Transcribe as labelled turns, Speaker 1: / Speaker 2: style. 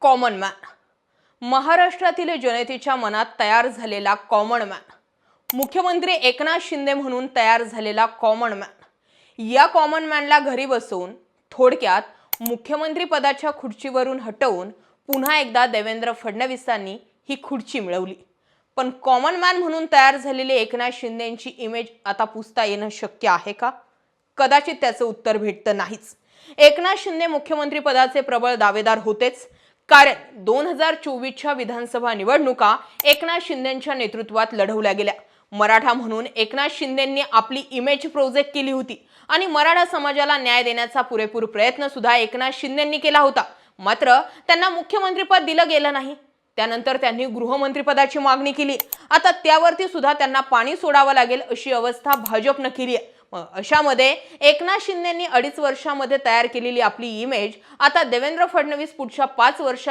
Speaker 1: Common man, महाराष्ट्रातील जनतेच्या मनात तयार झालेला कॉमन मॅन, मुख्यमंत्री एकनाथ शिंदे म्हणून तयार झालेला कॉमन मॅन। या कॉमन मॅनला घरी बसवून थोडक्यात मुख्यमंत्री पदाच्या खुर्चीवरून हटवून पुन्हा एकदा देवेंद्र फडणवीसांनी ही खुर्ची मिळवली। पण कॉमन मॅन म्हणून तयार झालेले एकनाथ शिंदेंची इमेज आता पुसता येणं शक्य आहे का? कदाचित त्याचं उत्तर भेटतं नाहीच। एकनाथ शिंदे मुख्यमंत्री पदाचे प्रबळ दावेदार होतेच, कारण 2024च्या विधानसभा निवडणुका एकनाथ शिंदेंच्या नेतृत्वात लढवल्या गेल्या। मराठा म्हणून एकनाथ शिंदेंनी आपली इमेज प्रोजेक्ट केली होती आणि मराठा समाजाला न्याय देण्याचा पुरेपूर प्रयत्न सुद्धा एकनाथ शिंदेंनी केला होता। मात्र त्यांना मुख्यमंत्रीपद दिलं गेलं नाही। त्यानंतर त्यांनी गृहमंत्रीपदाची मागणी केली। आता त्यावरती सुद्धा त्यांना पाणी सोडावं लागेल अशी अवस्था भाजपनं केली आहे। अशामध्ये एकनाथ शिंदेंनी 2.5 वर्षांमध्ये तयार केलेली आपली इमेज आता देवेंद्र फडणवीस पुढच्या 5 वर्षांत